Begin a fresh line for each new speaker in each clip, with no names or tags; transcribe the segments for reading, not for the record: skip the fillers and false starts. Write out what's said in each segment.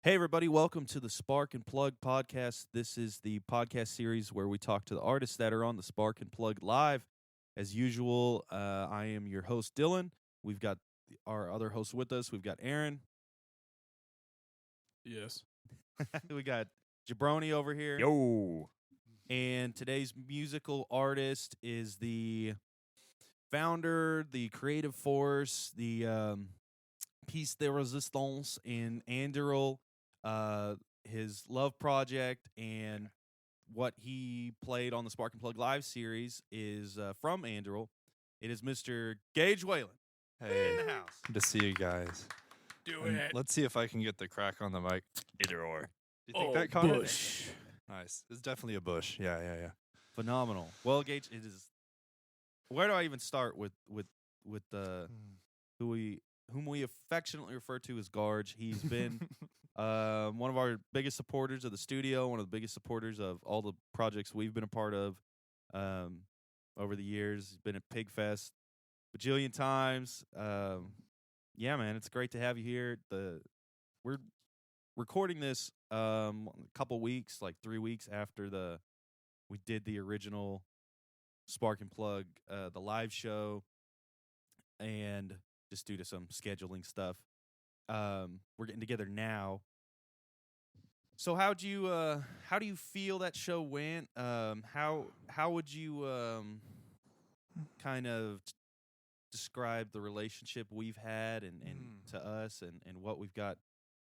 Hey, everybody, welcome to the Spark and Plug podcast. This is the podcast series where we talk to the artists that are on the Spark and Plug live. As usual, I am your host, Dylan. We've got our other hosts with us. We've got Aaron.
Yes.
We got Jabroni over here.
Yo.
And today's musical artist is the founder, the creative force, the piece de resistance in Anduril, his love project, and what he played on the Spark and Plug Live series is from Anduril. It is Mr. Gage Whalen
Hey,
in the house.
good to see you guys.
Do
And
it.
let's see if I can get the crack on the mic. Either or. Do you think
Oh,
that caught
Bush.
it? Nice. It's definitely a bush. Yeah.
Phenomenal. Well, Gage, it is. Where do I even start with whom we affectionately refer to as Garge? He's been one of our biggest supporters of the studio, one of the biggest supporters of all the projects we've been a part of over the years. He's been at Pigfest bajillion times. Yeah, man, it's great to have you here. We're recording this a couple weeks, like 3 weeks after we did the original Spark and Plug, the live show, and just due to some scheduling stuff, we're getting together now. So how do you feel that show went? How would you kind of describe the relationship we've had and to us and what we've got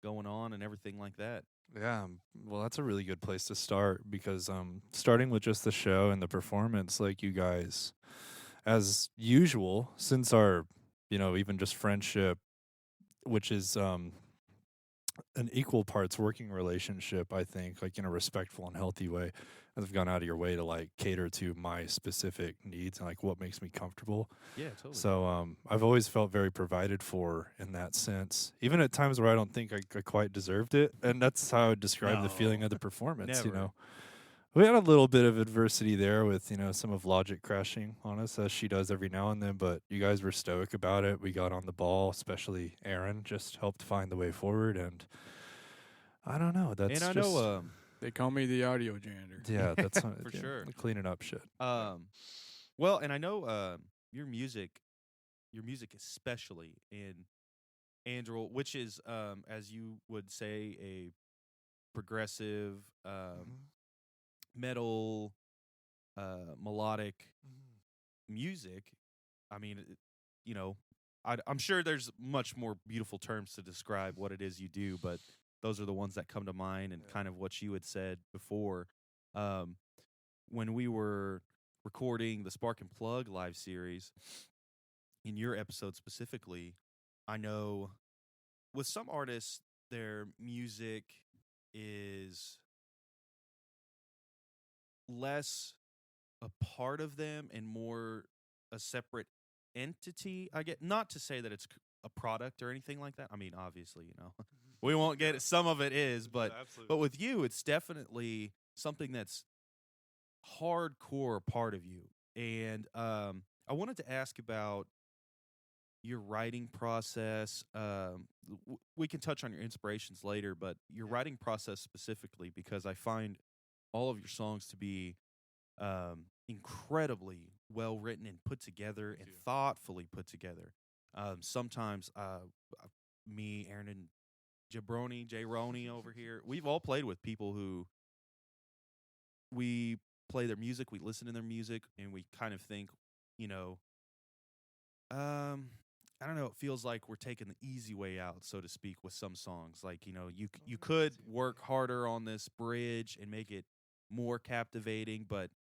going on and everything like that?
Yeah. Well, that's a really good place to start because starting with just the show and the performance, like you guys, as usual, since our, even just friendship, which is an equal parts working relationship, I think, like in a respectful and healthy way. I've gone out of your way to like cater to my specific needs and like what makes me comfortable.
Yeah, totally.
So I've always felt very provided for in that sense, even at times where I don't think I quite deserved it. And that's how I would describe the feeling
No.
of the performance,
Never.
We had a little bit of adversity there with, some of Logic crashing on us, as she does every now and then, but you guys were stoic about it. We got on the ball, especially Aaron just helped find the way forward. And I don't know. That's
And I
just,
know,
They call me the audio janitor.
yeah, that's
for sure.
Cleaning up shit.
Well, and I know your music especially in Anduril, which is, as you would say, a progressive metal melodic music. I mean, I'm sure there's much more beautiful terms to describe what it is you do, but those are the ones that come to mind and kind of what you had said before. When we were recording the Spark and Plug live series, in your episode specifically, I know with some artists, their music is less a part of them and more a separate entity. I get, not to say that it's a product or anything like that. I mean, obviously, we won't get it. Some of it is, but with you, it's definitely something that's hardcore part of you. And I wanted to ask about your writing process. We can touch on your inspirations later, but your writing process specifically, because I find all of your songs to be incredibly well written and put together and thoughtfully put together. Sometimes me, Aaron, and J-Roni over here, we've all played with people who we play their music, we listen to their music, and we kind of think, I don't know, it feels like we're taking the easy way out, so to speak, with some songs. Like, you could work harder on this bridge and make it more captivating, but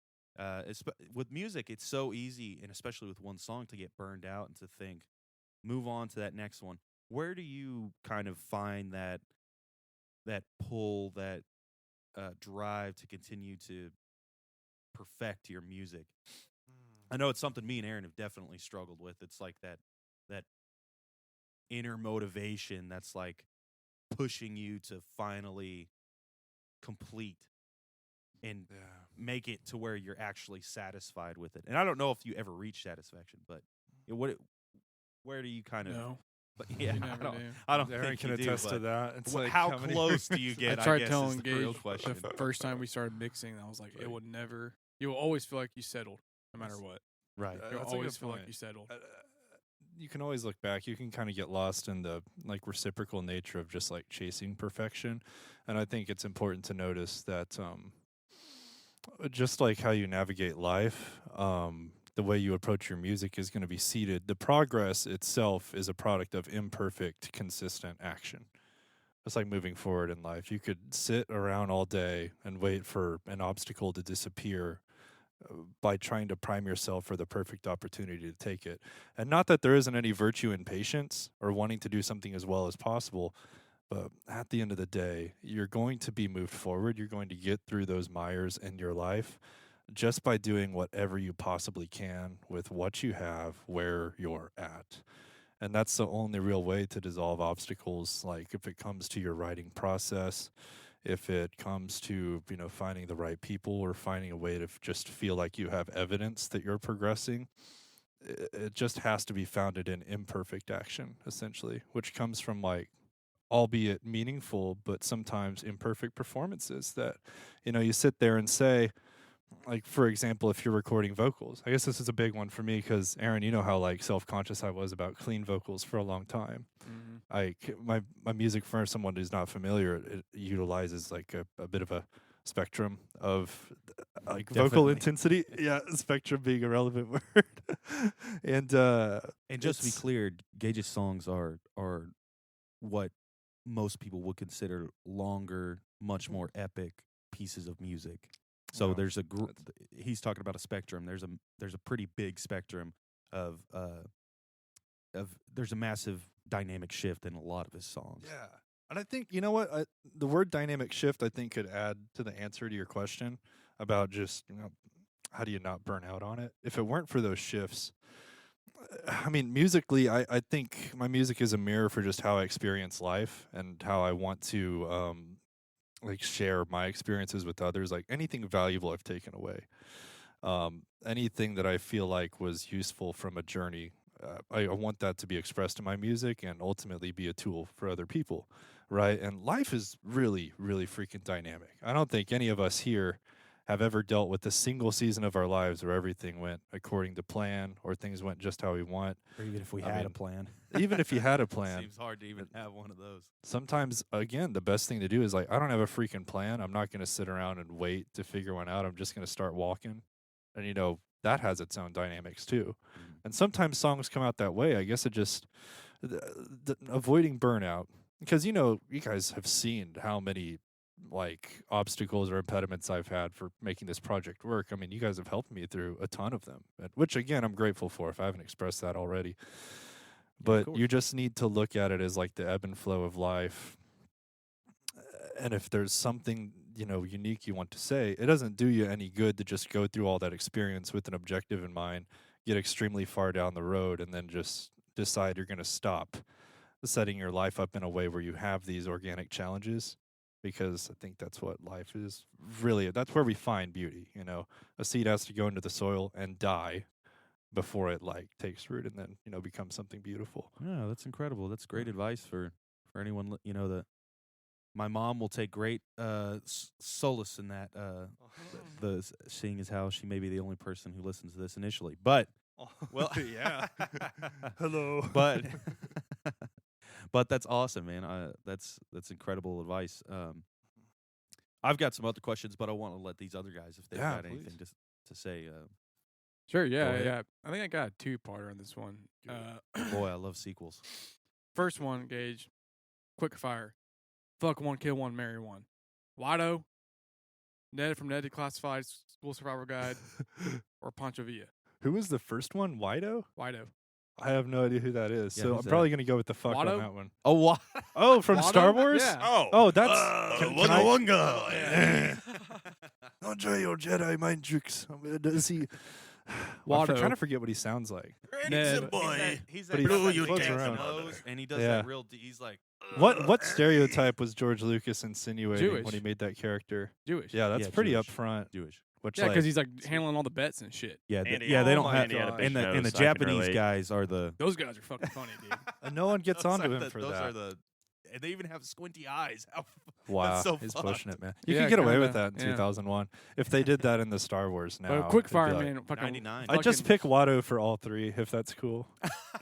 with music, it's so easy, and especially with one song, to get burned out and to think, move on to that next one. Where do you kind of find that pull, that drive to continue to perfect your music? I know it's something me and Aaron have definitely struggled with. It's like that inner motivation that's like pushing you to finally complete and make it to where you're actually satisfied with it. And I don't know if you ever reach satisfaction, but where do you kind of
No.
But yeah,
You never do.
I don't
Aaron
think
can
you do,
attest to
but
that. It's like
how
many
close do
years-
you get?
I tried
guess
telling
is the real
Gage
question.
the first time we started mixing, I was like, it would never. You will always feel like you settled, no matter what.
Right.
You'll
That's a good
always feel like
point.
you settled.
You can always look back. You can kind of get lost in the like reciprocal nature of just like chasing perfection, and I think it's important to notice that just like how you navigate life, the way you approach your music is going to be seeded. The progress itself is a product of imperfect, consistent action. It's like moving forward in life. You could sit around all day and wait for an obstacle to disappear by trying to prime yourself for the perfect opportunity to take it. And not that there isn't any virtue in patience or wanting to do something as well as possible, but at the end of the day, you're going to be moved forward. You're going to get through those mires in your life just by doing whatever you possibly can with what you have, where you're at. And that's the only real way to dissolve obstacles. Like if it comes to your writing process, if it comes to, finding the right people or finding a way to just feel like you have evidence that you're progressing, it just has to be founded in imperfect action, essentially, which comes from like, albeit meaningful, but sometimes imperfect performances that, you sit there and say, like, for example, if you're recording vocals, I guess this is a big one for me because Aaron, you know how like self-conscious I was about clean vocals for a long time.
Mm-hmm.
Like my music, for someone who's not familiar, it utilizes like a bit of a spectrum of like vocal
Definitely.
intensity. Yeah, spectrum being a relevant word. And
just to be clear, Gage's songs are what most people would consider longer, much more epic pieces of music. So
Wow.
there's he's talking about a spectrum. There's a pretty big spectrum of there's a massive dynamic shift in a lot of his songs.
Yeah. And I think, you know what? The word dynamic shift, I think, could add to the answer to your question about just, how do you not burn out on it? If it weren't for those shifts, I mean, musically, I think my music is a mirror for just how I experience life and how I want to, like, share my experiences with others. Like, anything valuable I've taken away. Anything that I feel like was useful from a journey, I want that to be expressed in my music and ultimately be a tool for other people, right? And life is really, really freaking dynamic. I don't think any of us here have ever dealt with a single season of our lives where everything went according to plan or things went just how we want.
Or even if we
I
had a
mean,
plan.
Even if you had a
It
plan.
seems hard to even have one of those.
Sometimes, again, the best thing to do is like, I don't have a freaking plan. I'm not going to sit around and wait to figure one out. I'm just going to start walking. And, that has its own dynamics too. And sometimes songs come out that way. I guess it just, avoiding burnout. Because, you guys have seen how many like obstacles or impediments I've had for making this project work. I mean, you guys have helped me through a ton of them, which again, I'm grateful for if I haven't expressed that already. But you just need to look at it as like the ebb and flow of life. And if there's something, unique you want to say, it doesn't do you any good to just go through all that experience with an objective in mind, get extremely far down the road, and then just decide you're going to stop setting your life up in a way where you have these organic challenges. Because I think that's what life is really. That's where we find beauty. A seed has to go into the soil and die before it like takes root and then becomes something beautiful.
Yeah, that's incredible. That's great advice for anyone that my mom will take great solace in that. The seeing as how she may be the only person who listens to this initially, but well,
yeah. Hello,
but but that's awesome, man. That's incredible advice. I've got some other questions, but I want to let these other guys, if they've got anything to say.
Sure, yeah,
ahead.
yeah. I think I got a two-parter on this one.
Boy, I love sequels.
First one, Gage, quick fire. Fuck one, kill one, marry one. Wido, Ned from Ned Declassified School Survival Guide, or Pancho Villa.
Who was the first one? Wido?
Wido.
I have no idea who that is.
Yeah,
so I'm
who's
probably
that?
going to go with the fuck
Watto?
on that one.
Oh, what?
Oh, from
Watto?
Star Wars?
Yeah.
Oh, that's... can I-
Wonga.
Yeah.
Don't try your Jedi mind tricks. Does he...
Watto.
I'm trying to forget what he sounds like.
Ned.
He's
But
that
he
guy that
floats
gets the
around.
nose, and he does
Yeah.
that real. He's like,
What stereotype was George Lucas insinuating
Jewish.
when he made that character?
Jewish.
Yeah, that's
Yeah,
pretty
Jewish.
upfront.
Jewish.
Which
Yeah,
like,
because he's like handling all the bets and shit.
Yeah,
Andy-
yeah, they
oh
don't
my
have.
God.
And the
shows, I can
Japanese
relate.
guys are the.
Those guys are fucking funny, dude.
and no one gets
those
onto
are
him
the-
for
those
that.
Are the, and they even have squinty eyes.
Wow,
so
he's
fucked.
pushing it, man. You
Yeah,
could get away with
kinda,
that in
yeah.
2001 if they did that in the Star Wars now.
But quick
it'd be
fire,
like,
man. Fucking
99.
I'd just
fucking-
pick Watto for all three if that's cool.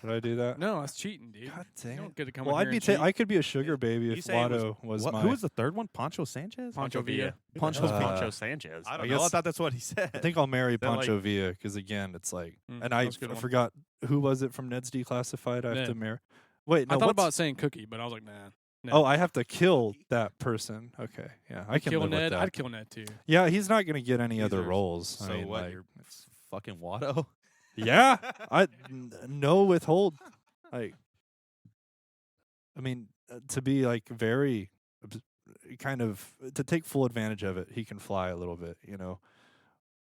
Did I do that?
No, that's cheating, dude.
God
You
dang
don't
it.
get to come
Well,
in
I'd
here
be
and cheat.
I could be a sugar baby
You
if
say it was-
Watto was
What,
my.
who was the third one? Poncho Sanchez?
Poncho Villa.
Poncho
Villa.
Poncho Sanchez.
I
I
don't know. I
guess-
thought that's what he said.
I think I'll marry
They're like-
Pancho Villa because again, it's like,
Mm,
and
that
I
was a good one.
forgot who was it from Ned's Declassified. I have
Ned.
to marry. Wait, no.
I thought
what's-
about saying Cookie, but I was like, nah. Ned.
Oh, I have to kill that person. Okay, yeah, I can
kill
live with
Ned.
that.
I'd kill Ned too.
Yeah, he's not going to get any
These
other
are
roles.
So
I mean,
what?
like,
You're fucking Watto?
yeah, no withhold. Like, I mean, to be like very kind of to take full advantage of it, he can fly a little bit. You know,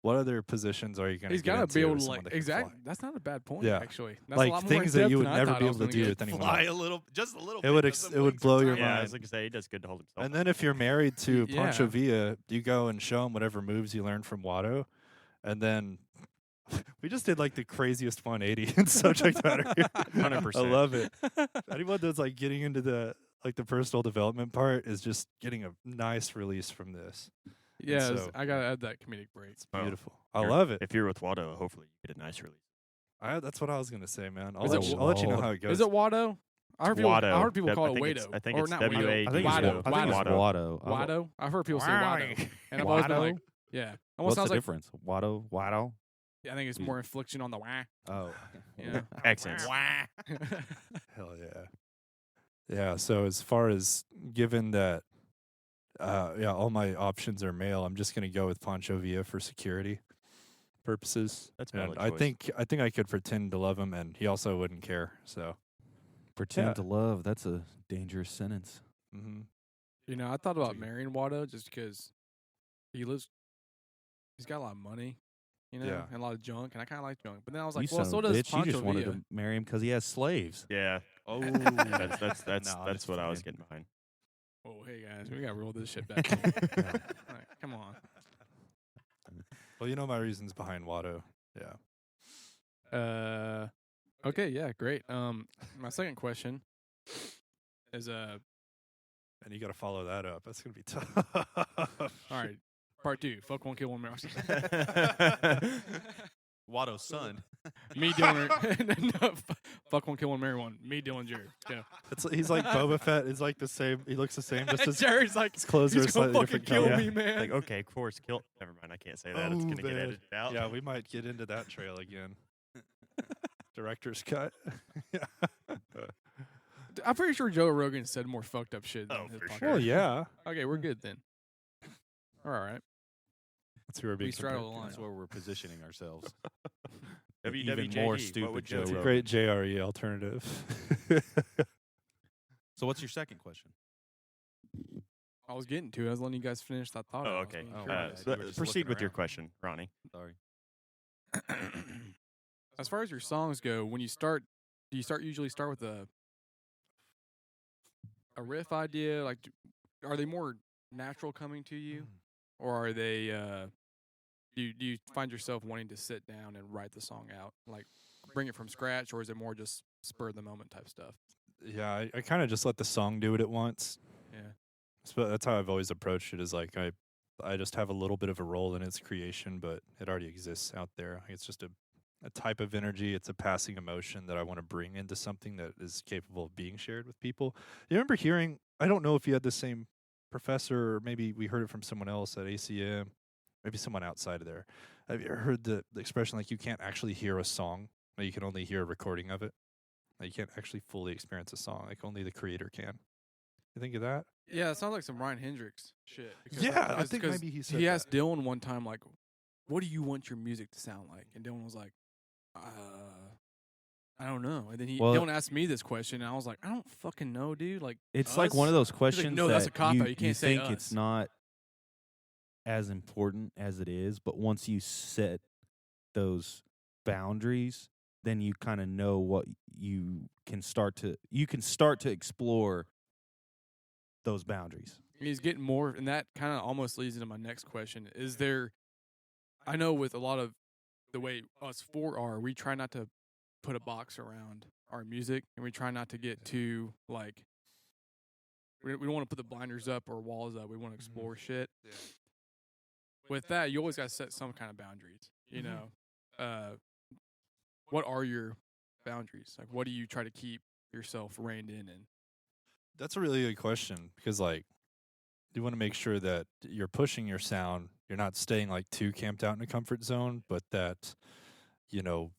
what other positions are you going to?
He's got to be able to like exactly. That's not a bad point,
Yeah.
actually. That's
Like,
a lot more
things that
in-depth
you would
than I
never
thought
be
I was
able to
gonna
do
get.
with anyone
Fly
else.
a little, just a little.
It
bit,
would
but
ex-
some
it would
wings are
blow your
tiny.
Yeah, I
mind.
was going to say, he does good to hold himself.
And then if you're married to
Yeah.
Pancho Villa, you go and show him whatever moves you learned from Watto, and then we just did like the craziest 180 in subject matter.
100%.
I love it. Anyone that's like getting into the personal development part is just getting a nice release from this.
Yeah,
so-
I gotta add that comedic break.
Well,
Beautiful. I
you're-
love it.
If you're with Watto, hopefully you get a nice release.
That's what I was gonna say, man. I'll
Is
let,
it
you, I'll let you know
Wado?
how it goes.
Is it Watto? I heard people. I
Watto.
heard people
That-
call
I
it
think
Wado.
it's- I think
or
it's
not
W-A-
Wado.
I think
Watto.
it's
Watto.
Watto.
Watto. I've heard people say Watto, and I've always been like, yeah. Almost
What's the
sounds like.
difference? Watto, Watto.
Yeah, I think it's more inflection on the wah.
Oh,
Yeah.
Accents.
Hell yeah. Yeah. So as far as given that, all my options are male, I'm just gonna go with Pancho Villa for security purposes.
That's a
And
valid
I
choice.
think I could pretend to love him, and he also wouldn't care. So.
Pretend
Yeah.
to love. That's a dangerous sentence.
Mm-hmm.
You know, I thought about
Dude.
marrying Watto just because he's got a lot of money, you know,
Yeah.
and a lot of junk, and I kind of like junk. But then I was
You
like, well,
son
so
of a
does
bitch. You
Pancho
just wanted
Villa.
to marry him because he has slaves.
Yeah.
Oh,
That's what I was getting behind.
Oh, hey guys, we gotta roll this shit back. All right, come on.
Well, you know my reasons behind Watto. Yeah.
Okay, yeah, great. My second question is
And you got to follow that up. That's gonna be tough.
all right, part 2. Fuck one, kill one, marry.
Watto's son.
Me, Dylan. No, fuck one, kill one, marry one. Me, Dylan, Jared. Yeah.
He's like Boba Fett. He's like the same. He looks the same. Just as
Jared's like,
his clothes are
he's gonna
slightly
fucking
different
kill
color.
me, man.
Like, okay, of course, kill. Never mind, I can't say that. It's
Oh,
going to get
man.
edited out.
Yeah, we might get into that trail again. Director's cut. Yeah.
I'm pretty sure Joe Rogan said more fucked up shit than
Oh,
his
for
podcast.
sure.
Well, yeah.
Okay, we're good then. All right.
That's who we're being
straddle
compared
the
to.
line.
That's where we're positioning ourselves.
WWJD,
Even more
what
stupid
would
Joe
Joe do?
Rogan.
Great JRE alternative.
So what's your second question?
I was getting to it. I was letting you guys finish that thought.
Oh,
I was
okay.
being
Oh,
curious.
yeah, you were just
Proceed
looking
with your
around.
question, Ronnie.
Sorry.
As far as your songs go, when you start, do you usually start with a riff idea? Like, are they more natural coming to you, or are they? Do you find yourself wanting to sit down and write the song out, like bring it from scratch, or is it more just spur of the moment type stuff?
Yeah, I kind of just let the song do what it wants.
Yeah.
So that's how I've always approached it. Is like I just have a little bit of a role in its creation, but it already exists out there. It's just a type of energy. It's a passing emotion that I want to bring into something that is capable of being shared with people. You remember hearing? I don't know if you had the same professor, or maybe we heard it from someone else at ACM, maybe someone outside of there. Have you ever heard the expression like you can't actually hear a song, like you can only hear a recording of it? Like you can't actually fully experience a song, like only the creator can. You think of that?
Yeah, it sounds like some Ryan Hendrix shit.
Yeah, I think maybe he said
he
that.
asked Dylan one time, like, "What do you want your music to sound like?" And Dylan was like, I don't know." And then
Well-
Dylan asked me this question, and I was like, "I don't fucking know, dude." Like,
It's like one of those questions
"No,
that
that's a cop-out.
you,
You can't
you
say
think it's
us."
not as important as it is, but once you set those boundaries, then you kind of know what you can start to explore those boundaries.
he's getting more, and that kind of almost leads into my next question: Is there I know with a lot of the way us four are, we try not to put a box around our music, and we try not to get too like. We don't want to put the blinders up or walls up. We want to explore shit.
Yeah.
With that, you always got to set some kind of boundaries. You know, what are your boundaries? Like, what do you try to keep yourself reined in? And
That's a really good question because, like, you want to make sure that you're pushing your sound. You're not staying like too camped out in a comfort zone, but that, you know,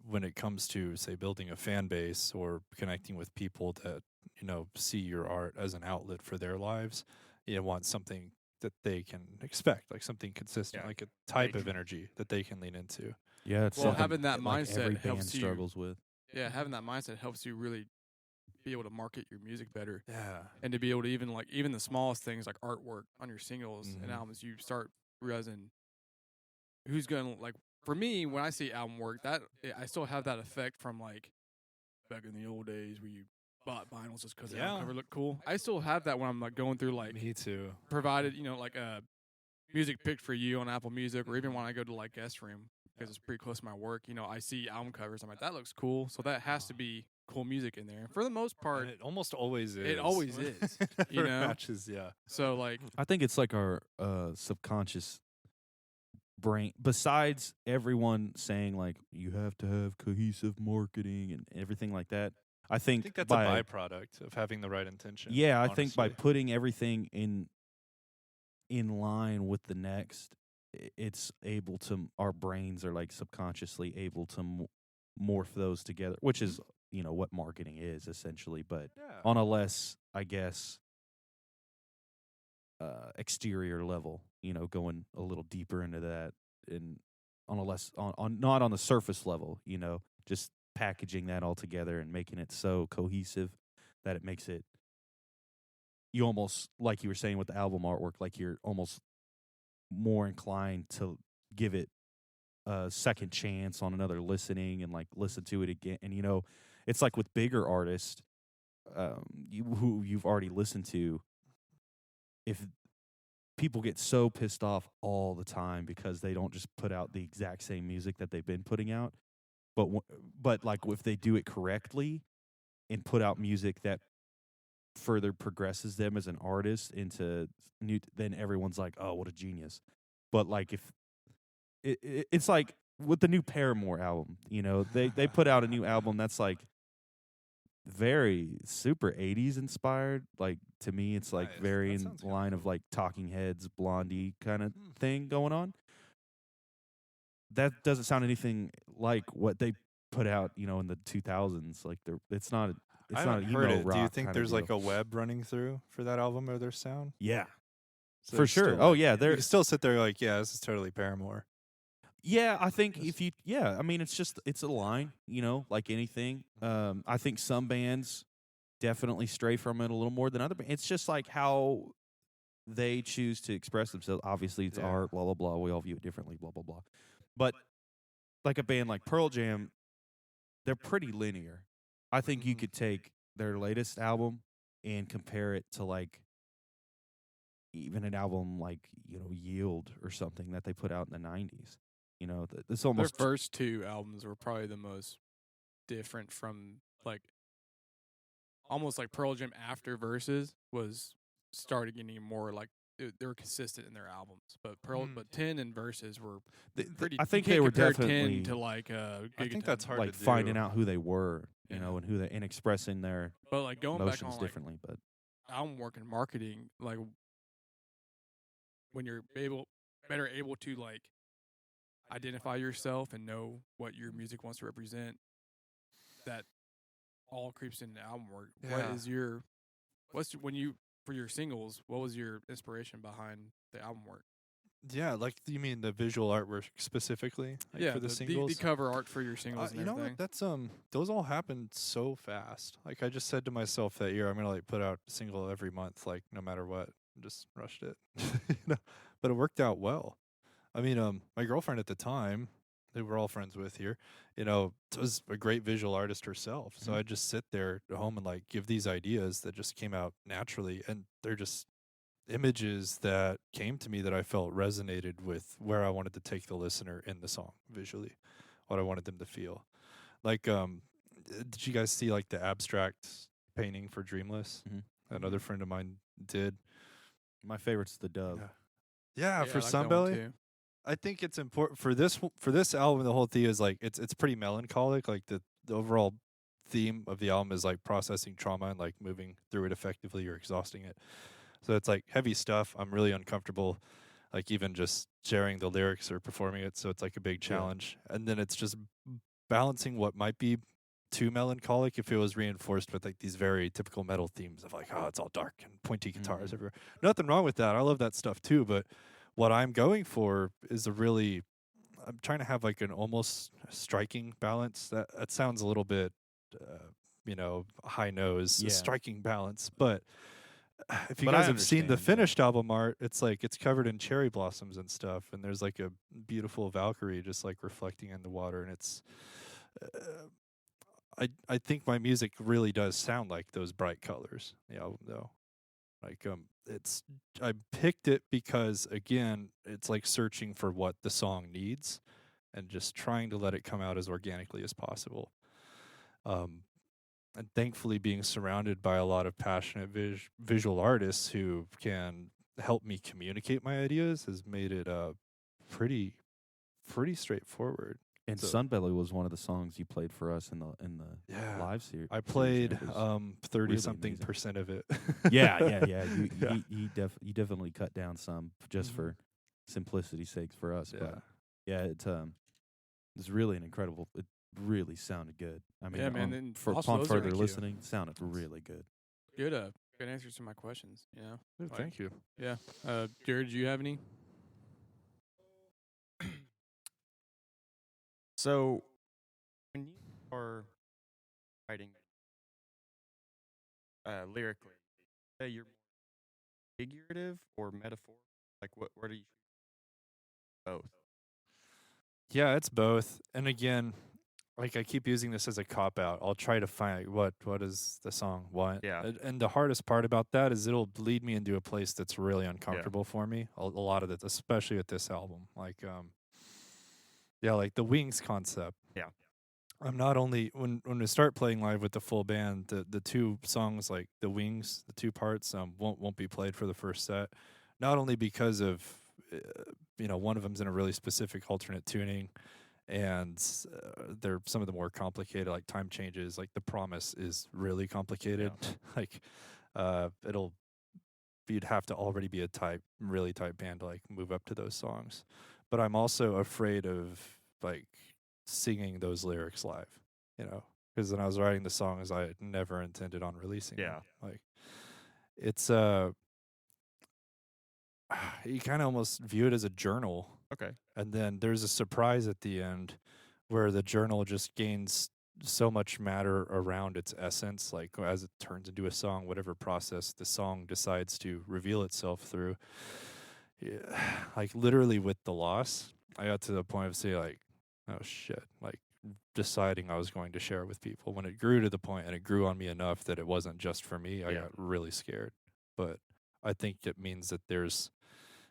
when it comes to say building a fan base or connecting with people that, you know, see your art as an outlet for their lives, you want something that they can expect, like something consistent,
Yeah.
like a type of energy that they can lean into.
Yeah, it's
Well,
something
having that
like
mindset
every band
helps you-
struggles with.
yeah, having that mindset helps you really be able to market your music better,
Yeah.
and to be able to even the smallest things like artwork on your singles and
Mhm.
albums, you start realizing who's gonna like. For me, when I see album work, that I still have that effect from like back in the old days where you bought vinyls just because the album
Yeah.
cover looked cool. I still have that when I'm like going through like
Me too.
provided, you know, like music picked for you on Apple Music, or even when I go to like Guest Room because it's pretty close to my work. You know, I see album covers. I'm like, that looks cool. So that has to be cool music in there. For the most part,
And it almost always is.
it always is, you
For
know?
matches, yeah.
so like
I think it's like our subconscious brain. Besides everyone saying like you have to have cohesive marketing and everything like that, I
I
think,
think that's
by,
a byproduct of having the right intention.
Yeah, I think by
honestly.
putting everything in line with the next, it's able to. Our brains are like subconsciously able to morph those together, which is what marketing is essentially, but
Yeah.
on a less, I guess, exterior level, going a little deeper into that, and on a less on not on the surface level, just packaging that all together and making it so cohesive that it makes it, you almost, like you were saying with the album artwork, like you're almost more inclined to give it a second chance on another listening and like listen to it again. And it's like with bigger artists, who you've already listened to, if people get so pissed off all the time because they don't just put out the exact same music that they've been putting out, but like if they do it correctly and put out music that further progresses them as an artist into new, then everyone's like, oh, what a genius. But like if it's like with the new Paramore album, they put out a new album that's like very super 80s inspired. Like to me, it's like
Nice.
very
That
in
sounds kinda
line of
cool.
like Talking Heads, Blondie kind of thing going on. That doesn't sound anything like what they put out, in the 2000s. Like it's not
I
not
haven't
an
heard
emo
it.
rock.
Do you think
kinda
there's like
deal.
a web running through for that album or their sound?
Yeah,
So
for
it's
sure.
still
Oh
like-
yeah,
you
there.
can still sit there like, yeah, this is totally Paramore.
Yeah, I think if you, I mean, it's a line, like anything. I think some bands definitely stray from it a little more than other bands. It's just like how they choose to express themselves. Obviously, it's
Yeah.
art, blah, blah, blah. We all view it differently, blah, blah, blah. But like a band like Pearl Jam, they're pretty linear. I think you
Mhm.
could take their latest album and compare it to like even an album like, Yield or something that they put out in the 90s. It's
their
almost
first two albums were probably the most different from like almost like Pearl Jam after Versus was started getting more like they were consistent in their albums, but but 10 and Versus were pretty.
I think
you
they
can't
were
compare
definitely
10 to like
I think that's hard
like
to do.
finding out who they were,
Yeah.
and expressing their
But like going back
emotions
on like
differently. But
album work and marketing, like when you're better able to like identify yourself and know what your music wants to represent, that all creeps into album work. What
Yeah.
is when you for your singles? What was your inspiration behind the album work?
Yeah, like you mean the visual artwork specifically, like for the singles.
the cover art for your singles and
You know
everything.
what? That's those all happened so fast. Like I just said to myself that year, I'm gonna like put out a single every month, like no matter what. Just rushed it, But it worked out well. I mean, my girlfriend at the time, who we're all friends with here, was a great visual artist herself. So I'd just sit there at home and like give these ideas that just came out naturally, and they're just images that came to me that I felt resonated with where I wanted to take the listener in the song visually, what I wanted them to feel. Like, did you guys see like the abstract painting for Dreamless?
Mm-hmm.
Another friend of mine did.
My favorite's the dove.
Yeah, for
I like that one
Sunbelly.
too.
I think it's important for this album. The whole theme is like it's pretty melancholic. Like the overall theme of the album is like processing trauma and like moving through it effectively or exhausting it. So it's like heavy stuff. I'm really uncomfortable, like even just sharing the lyrics or performing it. So it's like a big challenge. And then it's just balancing what might be too melancholic if it was reinforced with like these very typical metal themes of like, oh, it's all dark and pointy guitars everywhere. Nothing wrong with that. I love that stuff too. But what I'm going for is I'm trying to have like an almost striking balance. That sounds a little bit, high nose, a striking balance. But if you
But
guys
I
have seen the
understand, yeah.
finished album art, it's like it's covered in cherry blossoms and stuff, and there's like a beautiful Valkyrie just like reflecting in the water, and it's. I think my music really does sound like those bright colors. The album though, like it's I picked it because again, it's like searching for what the song needs, and just trying to let it come out as organically as possible. And thankfully being surrounded by a lot of passionate visual artists who can help me communicate my ideas has made it pretty straightforward.
And
So-
Sunbelly was one of the songs you played for us in the
Yeah.
live series.
I played
It was
30
really
something
amazing.
percent of it.
yeah.
Yeah.
You definitely cut down some just for simplicity's sake for us. But yeah, it's really an incredible. It really sounded good. I mean,
Yeah, man, and
for
also
upon
those are-
further
Thank you.
listening, it sounded really good.
Good answers to my questions. You know. Like,
Thank you.
Yeah. Jared, do you have any?
So, when you are writing lyrically, say you're figurative or metaphor? Like, where do you both?
Yeah, it's both. And again, like I keep using this as a cop out. I'll try to find what does the song want.
Yeah.
And the hardest part about that is it'll lead me into a place that's really uncomfortable for me. A lot of it, especially with this album. Like like the Wings concept.
Yeah.
I'm not only when we start playing live with the full band, the two songs like the Wings, the two parts won't be played for the first set. Not only because of one of them's in a really specific alternate tuning, and they're some of the more complicated like time changes. Like the Promise is really complicated. Like you'd have to already be a really tight band to like move up to those songs. But I'm also afraid of like singing those lyrics live, because when I was writing the songs, I had never intended on releasing them. Like it's you kind of almost view it as a journal.
Okay.
And then there's a surprise at the end where the journal just gains so much matter around its essence, like as it turns into a song, whatever process the song decides to reveal itself through. Yeah, like literally with the loss, I got to the point of saying like, oh shit, like deciding I was going to share it with people. When it grew to the point and it grew on me enough that it wasn't just for me, I got really scared. But I think it means that there's,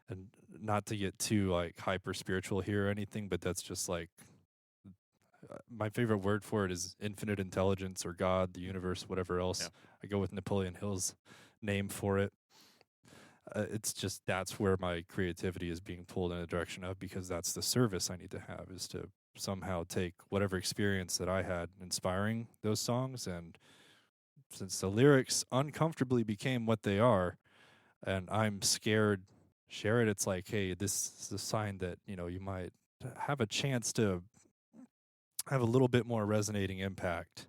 and not to get too like hyper spiritual here or anything, but that's just like my favorite word for it is infinite intelligence or God, the universe, whatever else. I go with Napoleon Hill's name for it. It's just that's where my creativity is being pulled in a direction of, because that's the service I need to have, is to somehow take whatever experience that I had inspiring those songs, and since the lyrics uncomfortably became what they are, and I'm scared, share it. It's like, hey, this is a sign that you might have a chance to have a little bit more resonating impact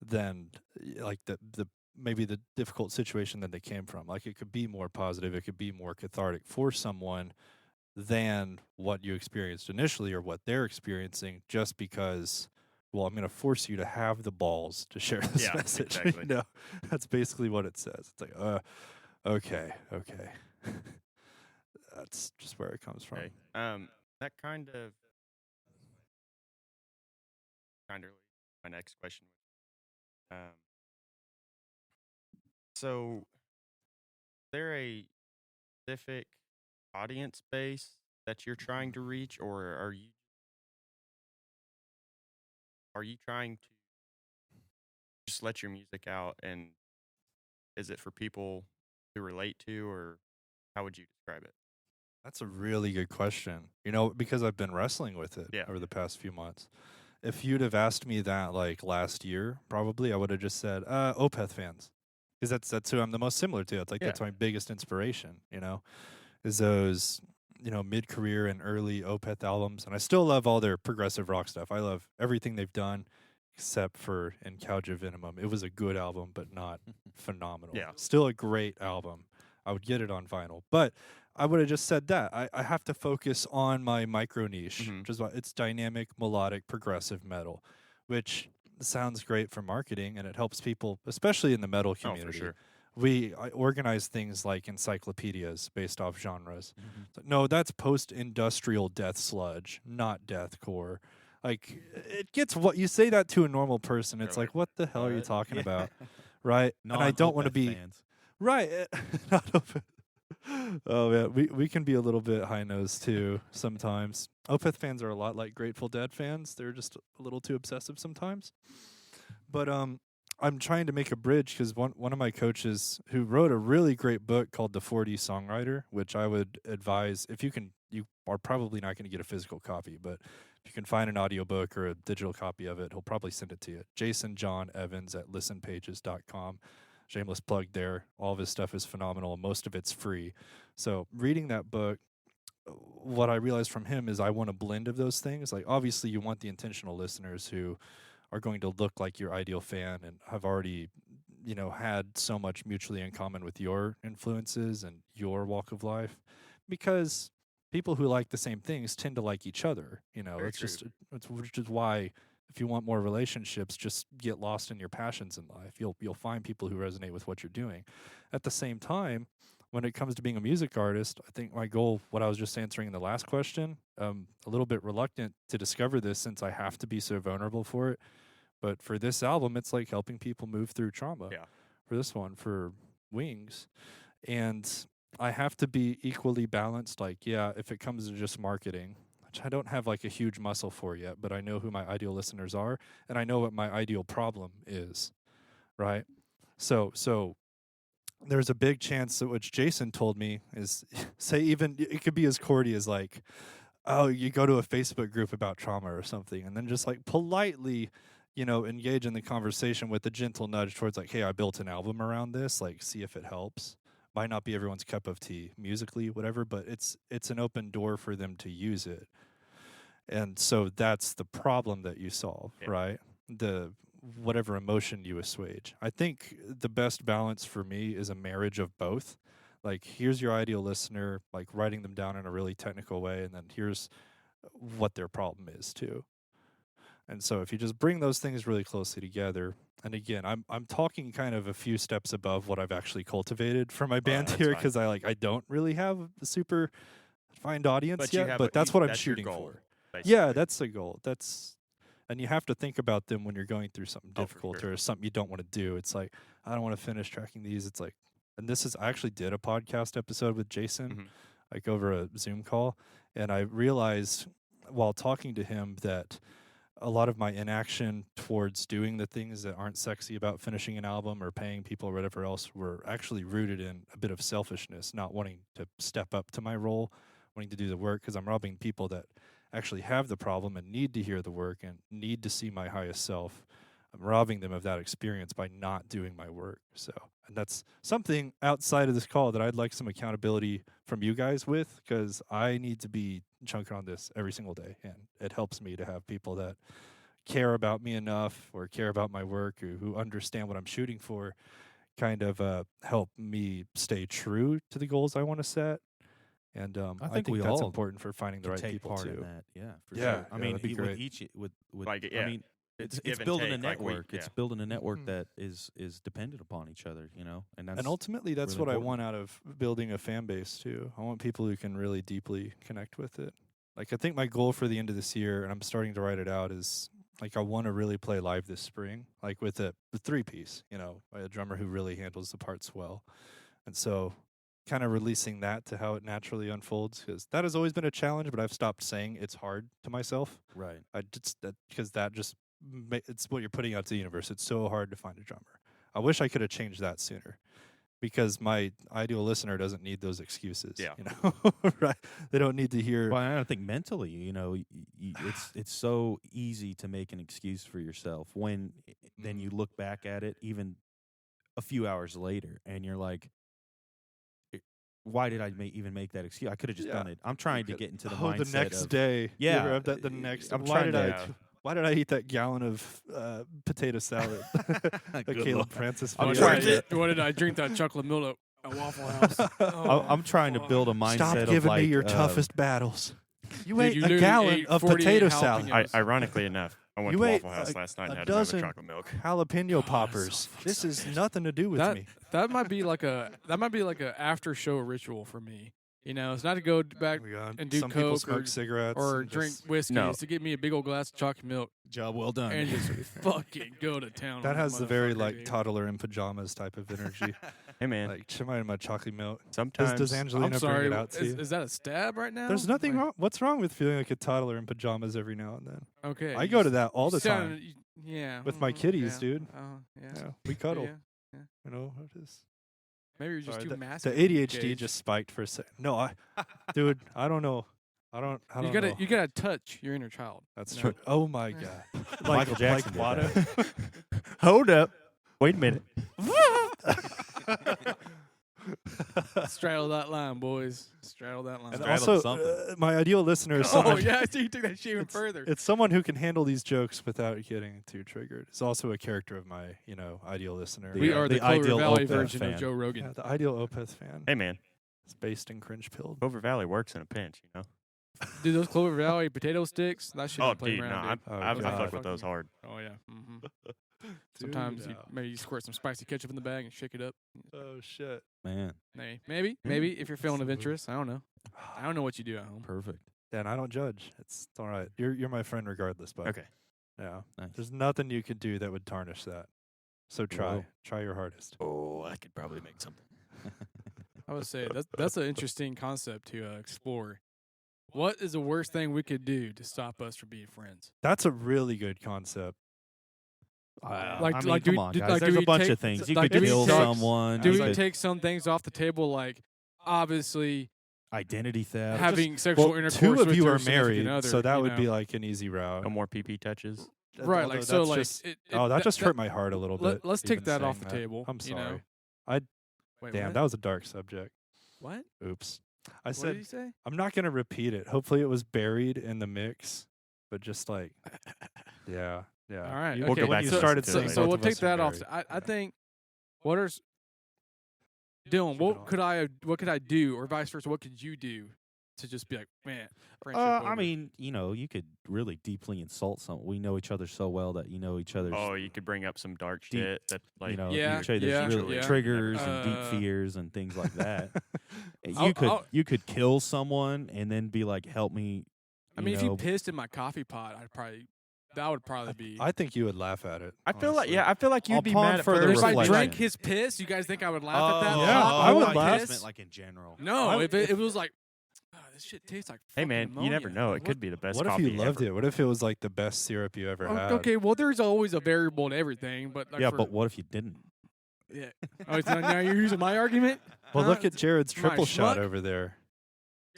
than like the maybe the difficult situation that they came from. Like it could be more positive, it could be more cathartic for someone than what you experienced initially or what they're experiencing, just because, well, I'm going to force you to have the balls to share this message.
Exactly.
That's basically what it says. It's like, okay. That's just where it comes from.
Okay. That kind of my next question. So there a specific audience base that you're trying to reach, or are you trying to just let your music out, and is it for people to relate to, or how would you describe it?
That's a really good question. You know, because I've been wrestling with it
Yeah.
over the past few months. If you'd have asked me that like last year, probably I would have just said, Opeth fans. Because that's who I'm the most similar to. It's like that's
Yeah.
my biggest inspiration, is those, mid career and early Opeth albums. And I still love all their progressive rock stuff. I love everything they've done except for In Couch of Venomum. It was a good album, but not phenomenal.
Yeah.
Still a great album. I would get it on vinyl. But I would have just said that. I have to focus on my micro niche,
Mhm.
which is what it's dynamic, melodic, progressive metal, which sounds great for marketing and it helps people, especially in the metal
Oh,
community.
for sure.
I organize things like encyclopedias based off genres.
Mhm.
So, no, that's post-industrial death sludge, not deathcore. Like it gets what you say that to a normal person, it's
They're
like,
like,
what the hell are you
What?
talking
Yeah.
about, right? And I don't want to
Non-Opeth
be
fans.
right. Not Opeth. Oh yeah, we can be a little bit high nosed too sometimes. Opeth fans are a lot like Grateful Dead fans. They're just a little too obsessive sometimes. But I'm trying to make a bridge because one of my coaches who wrote a really great book called The 4D Songwriter, which I would advise if you are probably not going to get a physical copy, but if you can find an audiobook or a digital copy of it, he'll probably send it to you. Jason John Evans at listenpages.com. Shameless plug there. All of his stuff is phenomenal. Most of it's free. So reading that book, what I realized from him is I want a blend of those things. Like obviously you want the intentional listeners who are going to look like your ideal fan and have already, had so much mutually in common with your influences and your walk of life, because people who like the same things tend to like each other.
Very
It's
true.
just it's which is why if you want more relationships, just get lost in your passions in life. You'll find people who resonate with what you're doing. At the same time, when it comes to being a music artist, I think my goal, what I was just answering in the last question, a little bit reluctant to discover this since I have to be so vulnerable for it. But for this album, it's like helping people move through trauma.
Yeah.
For this one, for Wings. And I have to be equally balanced. Like, yeah, if it comes to just marketing, which I don't have like a huge muscle for yet, but I know who my ideal listeners are and I know what my ideal problem is. Right. So there's a big chance that which Jason told me is say even it could be as cordy as like, oh, you go to a Facebook group about trauma or something, and then just like politely, engage in the conversation with a gentle nudge towards like, hey, I built an album around this, like, see if it helps. Might not be everyone's cup of tea musically, whatever, but it's an open door for them to use it. And so that's the problem that you solve,
Yeah.
right? The whatever emotion you assuage. I think the best balance for me is a marriage of both. Like, here's your ideal listener, like writing them down in a really technical way, and then here's what their problem is too. And so if you just bring those things really closely together, and again, I'm talking kind of a few steps above what I've actually cultivated for my band
that's
here
fine.
because I don't really have a super defined audience
But you
yet,
have
but that's what I'm
that's your
shooting
goal,
for.
basically.
Yeah, that's the goal. And you have to think about them when you're going through something
Oh, for
difficult
sure.
or something you don't want to do. It's like, I don't want to finish tracking these. It's like, and I actually did a podcast episode with Jason,
Mhm.
like over a Zoom call. And I realized while talking to him that a lot of my inaction towards doing the things that aren't sexy about finishing an album or paying people or whatever else were actually rooted in a bit of selfishness, not wanting to step up to my role, wanting to do the work because I'm robbing people that actually have the problem and need to hear the work and need to see my highest self. I'm robbing them of that experience by not doing my work. So, and that's something outside of this call that I'd like some accountability from you guys with, because I need to be chunking on this every single day. And it helps me to have people that care about me enough or care about my work or who understand what I'm shooting for, kind of help me stay true to the goals I want to set. And
I
I
think
think
we
that's
all
important for finding the
to
right
take
people
part
too.
in that. Yeah, for
Yeah,
sure. I
yeah,
mean,
that'd be
with
great.
each with
Like,
I
yeah,
mean,
it's
it's
give and
building a
take, like
network. It's building a network
Mhm.
that is dependent upon each other. And that's
And ultimately, that's
really
what I
important.
want out of building a fan base too. I want people who can really deeply connect with it. Like, I think my goal for the end of this year, and I'm starting to write it out, is like I want to really play live this spring, like with the 3-piece, a drummer who really handles the parts well. And so kind of releasing that to how it naturally unfolds, because that has always been a challenge, but I've stopped saying it's hard to myself.
Right.
Because that just it's what you're putting out to the universe. It's so hard to find a drummer. I wish I could have changed that sooner, because my ideal listener doesn't need those excuses.
Yeah.
You know, right? They don't need to hear.
Well, I think mentally, it's so easy to make an excuse for yourself when then you look back at it even a few hours later and you're like, why did I even make that excuse? I could have just done it. I'm trying to get into the mindset
the next
of,
day.
Yeah.
You ever have that the next.
I'm
why
trying
did
to-
Why did I eat that gallon of potato salad? The
Good
Caleb
Lord.
Francis
I'm
video.
trying to-
What did I drink that chocolate milk at Waffle House?
I'm trying to build a mindset
Stop
of
giving
like
me your
um,
toughest battles. You
Dude,
ate
you
a
literally
gallon
ate
of
48
potato salad.
jalapenos.
Ironically enough, I went
You
to
ate
Waffle House last night and
a
had another
dozen
chocolate milk.
jalapeno poppers. This is nothing to do with me.
That might be like a after show ritual for me. You know, it's not to go back
Oh my God.
and do
Some people
Coke
smoke cigarettes
or
and
drink
just-
whiskey.
No.
It's to get me a big old glass of chocolate milk
job well done.
and just fucking go to town.
That
on
has the very
motherfucker,
like
dude.
toddler in pajamas type of energy.
Hey man,
Like, should I have my chocolate milk?
sometimes
Does Angelina
I'm sorry.
bring it out to you?
Is that a stab right now?
There's nothing
Like,
wrong. What's wrong with feeling like a toddler in pajamas every now and then?
Okay.
I
you
go to
just-
that all
you
the
sound-
time
Yeah.
with my
mhm,
kitties,
yeah.
dude.
Oh, yeah.
Yeah, we cuddle.
Yeah.
You know, it is.
Maybe you're just
Sorry,
too
the
massive.
ADHD
Gage.
just spiked for a second. No, dude, I don't know. I don't know.
You gotta touch your inner child.
That's
you
true.
know?
Oh my God.
Michael Jackson did
Watto.
hold up. Wait a minute.
Straddle that line, boys. Straddle that line.
And
Straddled
also,
something.
my ideal listener is
Oh
someone.
yeah, so you took that shit even
It's-
further.
It's someone who can handle these jokes without getting too triggered. It's also a character of my, ideal listener.
We
Yeah,
are the
the
Clover
ideal
Valley
Opeth
version
fan.
of Joe Rogan.
Yeah, the ideal Opeth fan.
Hey man,
It's based in cringe pilled.
Clover Valley works in a pinch, you know.
Dude, those Clover Valley potato sticks, that shit
Oh,
don't play
dude, no,
around,
I,
dude.
I,
Oh,
I fuck
God.
with those hard.
Oh yeah. Sometimes you, maybe you squirt some spicy ketchup in the bag and shake it up.
Oh shit.
Man,
Maybe if you're feeling adventurous. I don't know. I don't know what you do at home.
perfect.
Dan, I don't judge. It's all right. You're my friend regardless, bud.
Okay.
Yeah.
Nice.
There's nothing you could do that would tarnish that. So try.
Whoa.
Try your hardest.
Oh, I could probably make something.
I would say that's an interesting concept to explore. What is the worst thing we could do to stop us from being friends?
That's a really good concept.
Like-
I mean,
like, do
come
we-
on,
do-
guys.
like, do
There's a
we
bunch
take-
of things. You
like,
could
do we
kill
take-
someone.
Do
you
we
could-
take some things off the table, like obviously
identity theft?
having sexual
Well,
intercourse
two of
with
you
your
are
significant
married,
other,
so that
you
would
know?
be like an easy route.
No more PP touches.
right.
Although
Like so,
that's
like
just-
it,
that just
that-
hurt my heart a little bit.
Let's take
even
that off
saying
the
that.
table.
I'm
you know?
sorry.
Wait,
Damn,
what?
that was a dark subject.
What?
Oops. I
What
said
did he say?
I'm not gonna repeat it. Hopefully, it was buried in the mix, but just like, yeah.
All right.
You,
We'll
okay.
go back
you
to
started
listen to
saying
it
so
later.
both
we'll
of
take
us are
that off.
buried.
I think Dylan, what could I do, or vice versa? What could you do to just be like, man, friendship
I
over.
mean, you could really deeply insult someone. We know each other so well that you know each other's.
Oh, you could bring up some dark
Deep-
shit that like
Yeah,
each other's
yeah,
really
yeah.
triggers and deep
Uh,
fears and things like that.
I'll-
You could kill someone and then be like, "Help me."
I mean, if you
know,
pissed in my coffee pot, that would probably be.
I think you would laugh at it.
I feel like
honestly.
I feel like you'd be
Upon
mad at
further
if
first.
I
reflection.
drank his piss, you guys think I would laugh at that?
Yeah,
pot?
I would
My
laugh.
piss?
Meant like in general.
No, if it was like, oh, this shit tastes like.
Hey
fucking
man, you never
ammonia."
know. It
What-
could be the best
What if
coffee
you loved
ever.
it? What if it was like the best syrup you ever had?
Okay, well, there's always a variable to everything, but like
Yeah,
for-
but what if you didn't?
yeah. Oh, so now you're using my argument?
Well,
Huh?
look at Jared's
My
triple shot
schmuck.
over there.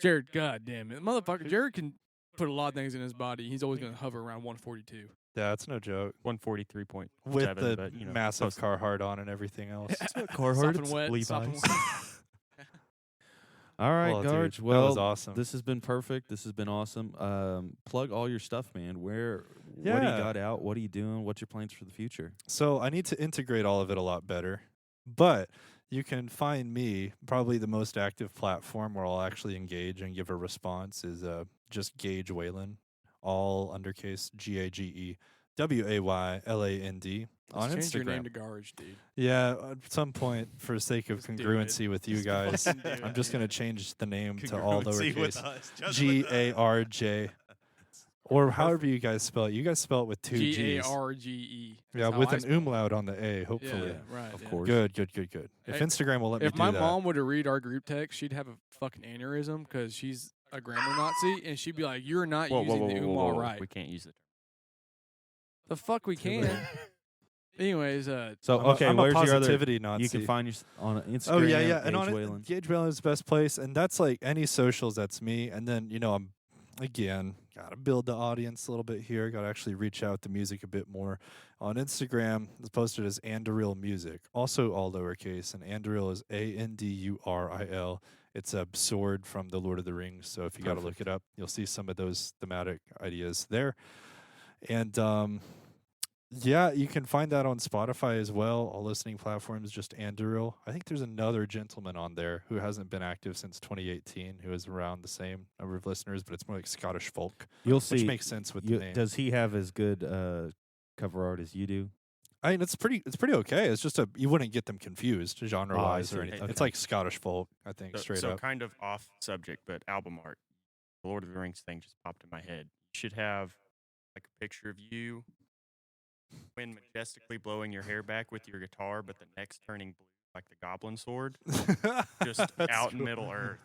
Jared. God damn it, motherfucker! Jared can put a lot of things in his body. He's always gonna hover around 142.
Yeah, that's no joke.
143.7,
With the
but you know,
massive
close.
Carhartt on and everything else.
Sopping wet. sopping wet.
All right,
Well, dude,
Garge.
that
Well,
was awesome.
this has been perfect. This has been awesome. Plug all your stuff, man. What do you
Yeah.
got out? What are you doing? What's your plans for the future?
So I need to integrate all of it a lot better. But you can find me, probably the most active platform where I'll actually engage and give a response is just Gage Wayland, all undercase GageWayland on
Let's change your name
Instagram.
to Garge, dude.
Yeah, at some point, for the sake of
Just do it.
congruency with you
Just
guys,
fucking do
I'm
it,
just
dude.
going to change the name to all
Congruency with
lowercase
us, just with us.
GARJ. Or however you guys spell it. You guys spell it with 2 G's.
Garge.
Yeah, with an umlaut on the A, hopefully.
Yeah, right.
Of
yeah.
course.
Good. If
Hey,
Instagram will let me
If
do
my
that.
mom would have read our group text, she'd have a fucking aneurysm because she's a grammar Nazi, and she'd be like, "You're not using the umlaut right."
We can't use the term.
The fuck we can. Anyways,
So
I'm
where's
a
your other?
positivity Nazi.
You can find your on Instagram.
Oh yeah. And
Gage
on
Whalen.
Gage Whalen is the best place, and that's like any socials. That's me. And then I'm again gotta build the audience a little bit here. Gotta actually reach out to music a bit more. On Instagram, it's posted as Anduril Music, also all lowercase, and Anduril is Anduril. It's a sword from the Lord of the Rings. So if you gotta look it up, you'll see some of those thematic ideas there. And yeah, you can find that on Spotify as well. All listening platforms, just Anduril. I think there's another gentleman on there who hasn't been active since 2018, who is around the same number of listeners, but it's more like Scottish folk,
You'll
which
see.
makes sense with the name.
Does he have as good cover art as you do?
I mean, it's pretty okay. It's just you wouldn't get them confused genre-wise
see.
or anything.
Okay.
It's like Scottish folk, I think, straight
so
up.
kind of off subject, but album art. The Lord of the Rings thing just popped in my head. You should have like a picture of you when majestically blowing your hair back with your guitar, but the neck's turning blue like the goblin sword, just
That's
out in
cool.
Middle Earth.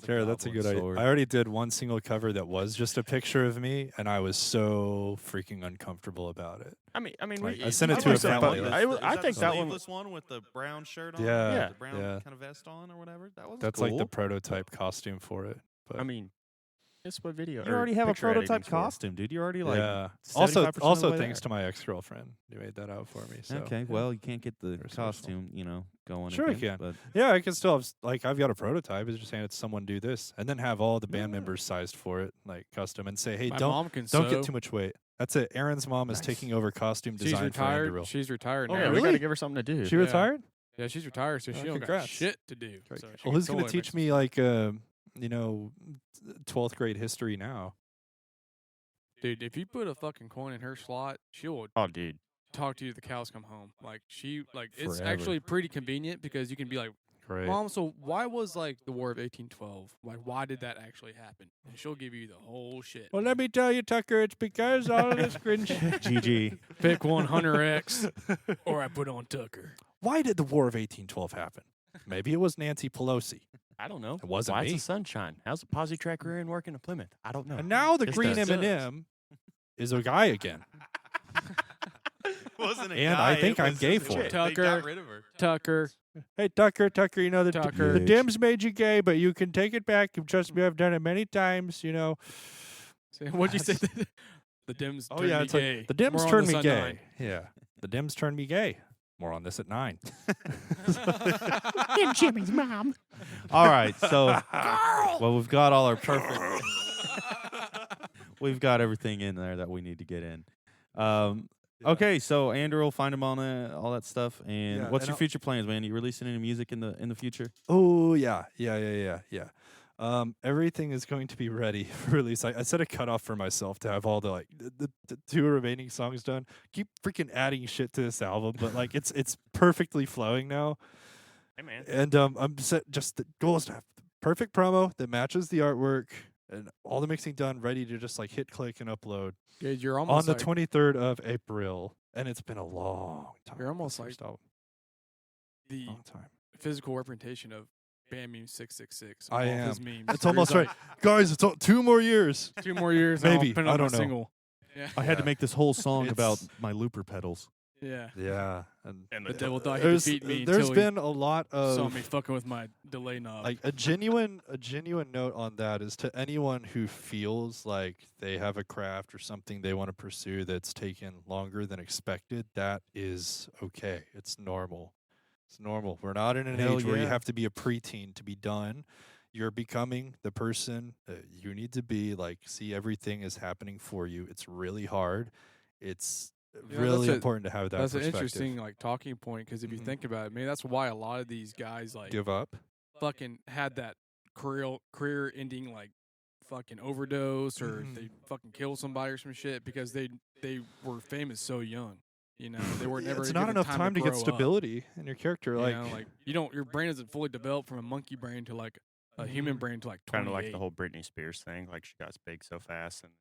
Sure, that's a
goblin
good idea.
sword.
I already did one single cover that was just a picture of me, and I was so freaking uncomfortable about it.
I mean,
Like,
we,
I sent it
I
to a
like that
family.
one.
Like-
I think that one.
one with the brown shirt on.
Yeah,
Yeah.
the brown
yeah.
kind of vest on or whatever. That was
That's like the prototype costume for it. But
I mean, guess what video?
You
or
already have a
picture editing's
prototype
for.
costume, dude. You're already like
yeah.
75% of
Also,
the way
thanks
there.
to my ex-girlfriend, you made that out for me. So
Okay,
yeah.
well, you can't get the
Resourceful.
costume, going.
Sure I
again,
can.
But
Yeah, I can still have I've got a prototype. It's just saying it's someone do this, and then have all the band
Yeah.
members sized for it, like custom, and say, hey,
my
don't
mom can
get
sew.
too much weight. That's it. Aaron's mom is
Nice.
taking over costume
She's
design for
retired.
Anduril.
She's retired
Oh
now.
yeah, we
really?
gotta give her something to do.
She
Yeah.
retired?
Yeah, she's retired, so
Oh,
she don't got
congrats.
shit to do.
Great.
So she
Well,
can
who's
sew
going
it
to teach
next-
me 12th grade history now?
Dude, if you put a fucking coin in her slot, she will
Oh, dude.
talk to you the cows come home. Like it's
Forever.
actually pretty convenient because you can be like,
Great.
Mom, so why was like the War of 1812? Like, why did that actually happen? And she'll give you the whole shit.
Well, let me tell you, Tucker, it's because all of this cringe.
GG.
Pick one Hunter X, or I put on Tucker.
Why did the War of 1812 happen? Maybe it was Nancy Pelosi.
I don't know.
It wasn't
Why
me.
is the sunshine? How's the posi tracker in working in Plymouth? I don't know.
And now the
This
green
does.
M&M is a guy again.
Wasn't a
And
guy,
I think
it
I'm
was
gay
just a
for
chick.
it.
They
Tucker.
got rid of her.
Tucker.
Hey, Tucker, you know,
Tucker.
the Dems made you gay, but you can take it back. Trust me, I've done it many times,
What'd you say? The Dems
Oh,
turned
yeah,
me
it's
gay.
like, the Dems
More on
turned
this
me
at
gay.
9.
Yeah, the Dems turned me gay. More on this at 9.
Damn Jimmy's mom.
All right, so well, we've got all our perfect. We've got everything in there that we need to get in. Okay, so Andrew will find him on all that stuff. And
Yeah,
what's
and
your
I'll-
future plans, man? You releasing any music in the future?
Oh, yeah. Everything is going to be ready for release. I set a cutoff for myself to have all the the 2 remaining songs done. Keep freaking adding shit to this album, but it's perfectly flowing now.
Hey man.
And I'm set. Just the goal is to have the perfect promo that matches the artwork and all the mixing done, ready to just hit click and upload
Dude, you're
on
almost
the
like,
23rd of April. And it's been a long time.
You're almost
this
like
first album.
the
Long time.
physical representation of Bam Meme 666.
I
all of his
am.
memes.
It's
Where
almost
he's
right, guys. It's 2 more years.
like, 2 more years. and I'll
Maybe.
put it
I
on
don't
my
know.
Single. Yeah.
I had to
Yeah.
make this whole song about
It's-
my looper pedals.
Yeah.
Yeah, and
And
The
the
devil thought he
there's
defeat me
there's
until
been a lot
he saw
of
me fucking with my delay knob.
like a genuine note on that is to anyone who feels like they have a craft or something they want to pursue that's taken longer than expected. That is okay. It's normal. It's normal. We're not in an
Hell
age where you
yeah.
have to be a preteen to be done. You're becoming the person that you need to be. See everything is happening for you. It's really hard. It's
Yeah,
really
that's
important to have that
That's an
perspective.
interesting talking point because if you
Mhm.
think about it, maybe that's why a lot of these guys
Give up.
fucking had that career ending fucking overdose or
Mhm.
they fucking kill somebody or some shit because they were famous so young. They were never.
It's not
given
enough time to get
grow up,
stability in your character.
you don't. Your brain isn't fully developed from a monkey brain to a human
Mhm.
brain to 28.
kind of like the whole Britney Spears thing. Like she got big so fast, and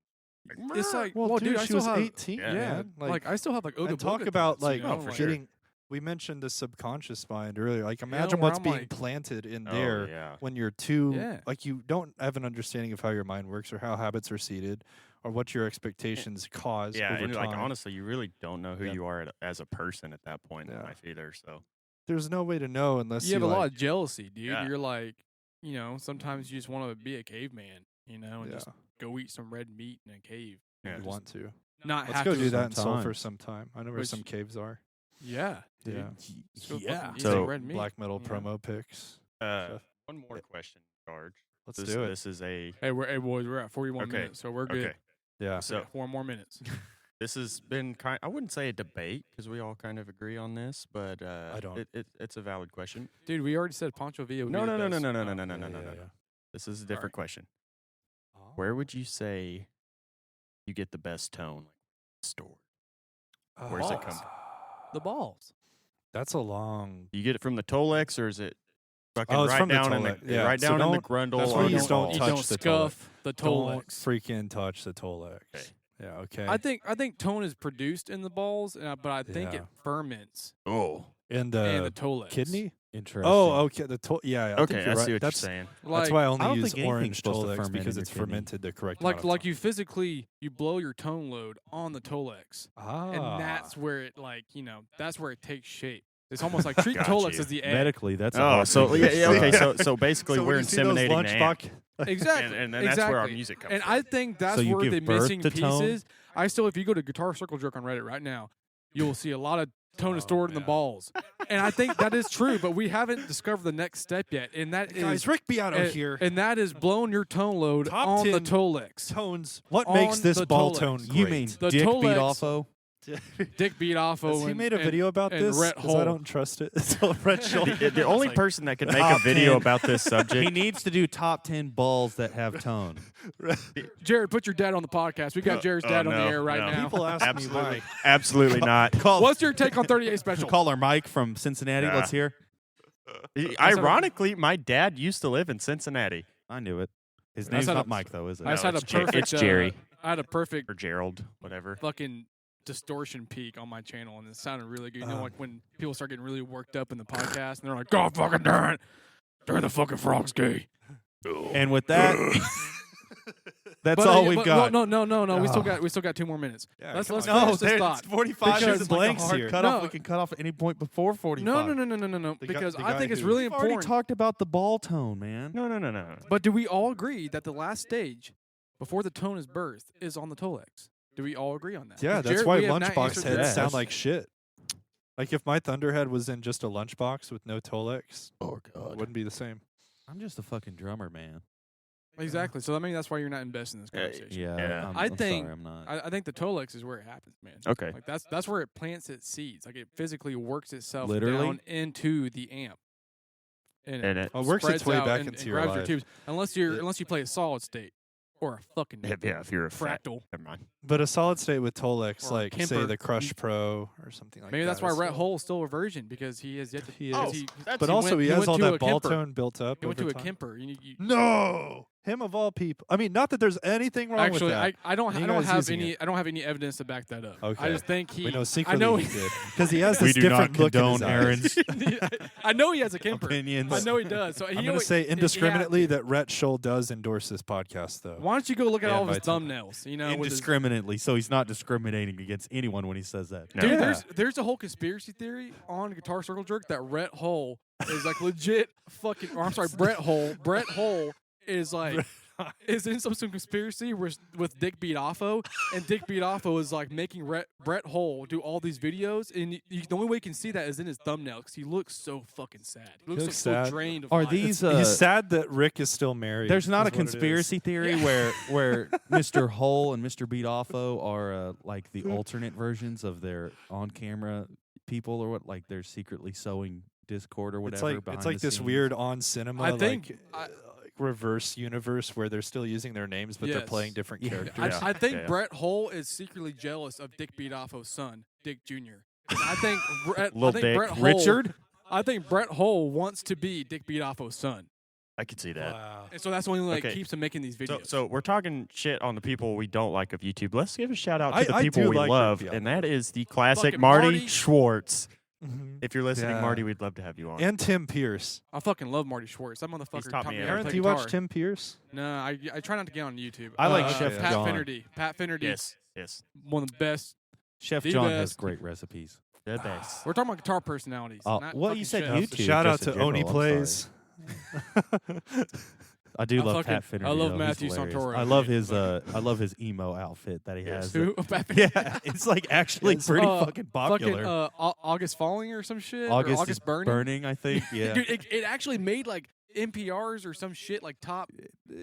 It's like,
Well, dude,
I
she
still
was
have
18.
Yeah.
Yeah,
man.
like I still have like Oga
and talk
Boga
about
thoughts,
like
you know?
for
like,
sure.
getting. We mentioned the subconscious mind earlier. Like,
know,
imagine
where
what's
I'm
being
like-
planted in
Oh,
there
yeah.
when you're too.
Yeah.
Like, you don't have an understanding of how your mind works or how habits are seeded, or what your expectations cause
Yeah,
over
and
time.
like honestly, you really don't know who
Yeah.
you are as a person at that point in
Yeah.
life either. So
There's no way to know unless
you have a
like,
lot of jealousy, dude.
Yeah.
You're like, sometimes you just want to be a caveman, and
yeah,
just go eat some red meat in a cave.
yeah,
you
just-
want to.
Not
Let's
have
go
to.
do that in
sometimes.
Sulphur sometime. I know where
Which-
some caves are.
Yeah, dude.
Yeah.
Just go
Yeah.
fucking eat
So-
some red meat.
Black metal
you know?
promo pics.
one more question, George.
Let's
This,
do it.
This is a
Hey, boys, we're at 41
Okay.
minutes, so we're good.
okay.
Yeah.
So
4 more minutes.
this has been I wouldn't say a debate because we all kind of agree on this, but
I don't.
It's a valid question.
Dude, we already said Pancho Villa would
No,
be
no,
the
no, no,
best.
no, no,
Oh.
no, no, no, no, no,
yeah,
no.
yeah.
This is a different question.
Oh.
Where would you say you get the best tone? Store. Where's it come from?
The balls.
That's a long.
Do you get it from the Tolex or is it fucking
Oh, it's
right
from the
down in
Tolex.
the
Yeah,
right
so
down in the
don't-
grundle?
that's
on
why
the
you
don't,
don't
ball?
you
touch
don't
the
scuff the
Don't
Tolex.
freaking touch the Tolex.
Okay.
Yeah. Okay.
I think tone is produced in the balls, but I think
Yeah.
it ferments
Oh,
in
in
the
the Tolex.
kidney.
Interesting.
Oh, okay. Yeah. I think
okay.
you're
I
right.
see what
That's
you're saying.
Like,
that's why I
I
only
don't
use
think anything's
orange
supposed to
Tolex
ferment
because
in
it's
your kidney.
fermented the correct
like
amount of time.
you physically you blow your tone load on the Tolex, and that's where it that's where it takes shape. It's almost like treating
Got
Tolex
you.
as the egg.
Medically, that's a
Oh,
hard
so
thing
yeah,
to
yeah, okay.
describe.
So basically,
So
we're
when you see those
inseminating the amp.
lunchbox.
Exactly.
And that's
exactly.
where our music comes
And
from.
I think that's
So you
where the
give birth
missing
to tone?
pieces. If you go to Guitar Circle Jerk on Reddit right now, you will see a lot of tone is stored in the
yeah.
balls. And I think that is true, but we haven't discovered the next step yet. And that
Guys,
is
Rick Beato
and,
here.
and that is blowing your tone load
Top
on the
10
Tolex.
Tones. What
On
makes this
the
ball
Tolex.
tone great?
You mean
The
Dick
Tolex-
beat offo?
Dick beat off.
Has he made a video about
and
this?
Rhett
'Cause I
Hull.
don't trust it. So Red Shoulder.
The only
Like,
person that could make a
top
video
10.
about this
He
subject.
needs to do top 10 balls that have tone.
Jared, put your dad on the podcast. We got Jared's dad on the
no,
air right
no.
now.
People ask me
Absolutely,
why.
absolutely not.
Call,
What's your take on 38 special?
call our Mike from Cincinnati.
Yeah.
Let's hear.
Ironically, my dad used to live in Cincinnati.
I knew it. His
That's
name's
not
not
a-
Mike, though, is it?
I just
No,
had a
it's Jer-
perfect.
it's Jerry.
I had a perfect
Or Gerald, whatever.
fucking distortion peak on my channel, and it sounded really good. You know, like when people start getting really worked up in the podcast, and they're like, "God fucking darn it, darn the fucking frog's gay."
And with that, that's
But,
all
yeah,
we've
but-
got.
No. We still
Oh.
got 2 more minutes.
Yeah,
let's
come
let's
on.
finish this
there's
thought.
45
Because-
There's blanks
hard
here.
here.
Cut off.
No.
We can cut off at any point before 45.
No. Because I think it's
who-
really
We've already
important.
talked about the ball tone, man.
No.
But do we all agree that the last stage before the tone is birthed is on the Tolex? Do we all agree on that?
Yeah,
'Cause
that's
Jared,
why
we have not
lunchbox
answered
heads
that.
sound like shit. Like if my Thunderhead was in just a lunchbox with no Tolex,
Oh,
it
God.
wouldn't be the same.
I'm just a fucking drummer, man.
Exactly. So I mean, that's why you're not invested in this conversation.
Yeah.
Yeah.
I'm,
I
I'm
think-
sorry, I'm not.
I think the Tolex is where it happens, man.
Okay.
Like that's where it plants its seeds. Like it physically works itself
Literally?
down into the amp, and
And it-
Oh, it works its
spreads
way
out
back
and
into your
grabs
life.
your tubes. Unless you play a solid state or a fucking
Yeah, if you're a fat,
fractal.
never mind.
But a solid state with Tolex,
Or a
like say
Kemper.
the Crush Pro or something like that.
Maybe that's why
is
Rhett
still-
Hull's still a virgin because he has yet to.
He
because
is.
he-
But also he
he
has
went
all
to
that
a
ball
Kemper.
tone built up.
He went to
over
a
time.
Kemper.
No, him of all people. I mean, not that there's anything wrong
Actually,
with that.
I don't
You
I don't
guys
have
using
any
it.
I don't have any evidence to back that up. I
Okay.
just think he.
we know
I
secretly
know
he did because he has
We
this
do not
different look in his
condone
eyes.
Aaron's
I know he has a Kemper.
opinions.
I know he does. So
I'm
he
going to
always-
say
he had
indiscriminately
to.
that Rhett Scholl does endorse this podcast, though.
Why don't you go look at
Yeah,
all of his
by time.
thumbnails? You know, with his,
Indiscriminately, so he's not discriminating against anyone when he says that.
No.
dude.
Yeah.
There's a whole conspiracy theory on Guitar Circle Jerk that Rhett Hull is like legit fucking. Or I'm sorry, Brett Hull. Brett Hull is like. Is in some conspiracy with Dick Beat Offo, and Dick Beat Offo is like making Brett Hull do all these videos, and the only way you can see that is in his thumbnail because he looks so fucking sad. He looks
looks
so
sad.
drained. Of
Are
life.
these?
He's sad that Rick is still married.
There's not a
is what it is.
conspiracy theory where Mr. Hull and Mr. Beat Offo are like the alternate versions of their on-camera people, or what? Like they're secretly sowing discord or whatever.
It's
behind
like
the
this
scenes?
weird on cinema,
I think-
like reverse universe where they're still using their names, but they're
Yes.
playing different
Yeah.
characters.
I think
Yeah.
Brett Hull is secretly jealous of Dick Beat Offo's son, Dick Jr. And I think
Lil Dick.
Brett Hull,
Richard.
I think Brett Hull wants to be Dick Beat Offo's son.
I could see that.
Wow.
And so that's the only thing that
Okay.
keeps him making these
So,
videos.
so we're talking shit on the people we don't like of YouTube. Let's give a shout out to
I
the people
do
we
like
love,
Ricky
and that is the classic
Fucking
Marty,
Marty.
Schwartz.
Mhm.
If you're listening,
Yeah.
Marty, we'd love to have you on.
And Tim Pierce.
I fucking love Marty Schwartz. That motherfucker
taught
taught
me
me how to
Aaron,
play
do you
guitar.
watch Tim Pierce?
No, I try not to get on YouTube.
I like
Chef
Pat
John.
Finnerty. Pat Finnerty,
yes,
one of the best.
Chef
The
John has
best.
great recipes.
the best.
We're talking about guitar personalities.
Oh,
not
what
fucking
you said
chefs.
YouTube.
Shout out
just in
to Oni
general, I'm
Plays.
I do
I
love
fucking-
Pat Finnerty.
I love
though. He's
Matthew
hilarious.
Santoro,
I love
man.
his I love his emo outfit that he has.
Who? Pat
Yeah,
Finnerty?
it's like actually
Yes.
pretty
Uh,
fucking popular.
August Falling or some shit.
August,
or August
is
Burning.
I think. Yeah.
Dude, it actually made like NPRs or some shit like top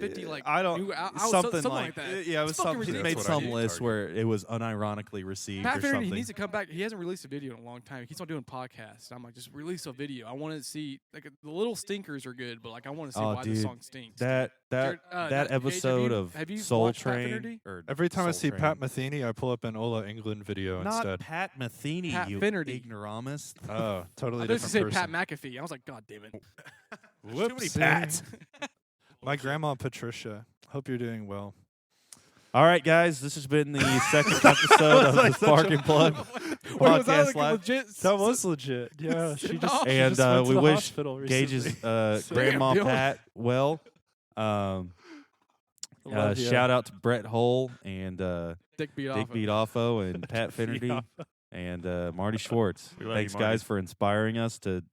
50 like
I don't
new
something,
something
like
that.
yeah, it was
It's fucking
something. He
ridiculous.
made
That's what I
some
do
list
target.
where it was unironically received
Pat
or
Finnerty,
something.
he needs to come back. He hasn't released a video in a long time. He keeps on doing podcasts. I'm like, just release a video. I want to see like the little stinkers are good, but like I want to see
Oh,
why the
dude,
song stinks.
that
Jared,
that
Gage,
episode
have you
of Soul
watched Pat
Train.
Finnerty?
Or
Every time I
Soul
see
Train.
Pat Metheny, I pull up an Ola England video
Not
instead.
Pat Metheny,
Pat
you
Finnerty.
ignoramus.
Oh, totally
I was to say
different
Pat
person.
McAfee. I was like, God damn it.
Whoops.
Pats.
My grandma Patricia. Hope you're doing well.
All right, guys, this has been the second episode of the Spark and Plug
Wait, was that
podcast
like
live.
legit?
That was legit. Yeah, she just, she
And
just went to
we
the
wish
hospital recently.
Gage's grandma
Damn, Dylan.
Pat well.
Love ya.
Shout out to Brett Hull and
Dick beat
Dick
off.
Beatoffo and Pat Finnerty and Marty Schwartz.
We love you,
Thanks,
Marty.
guys, for inspiring us to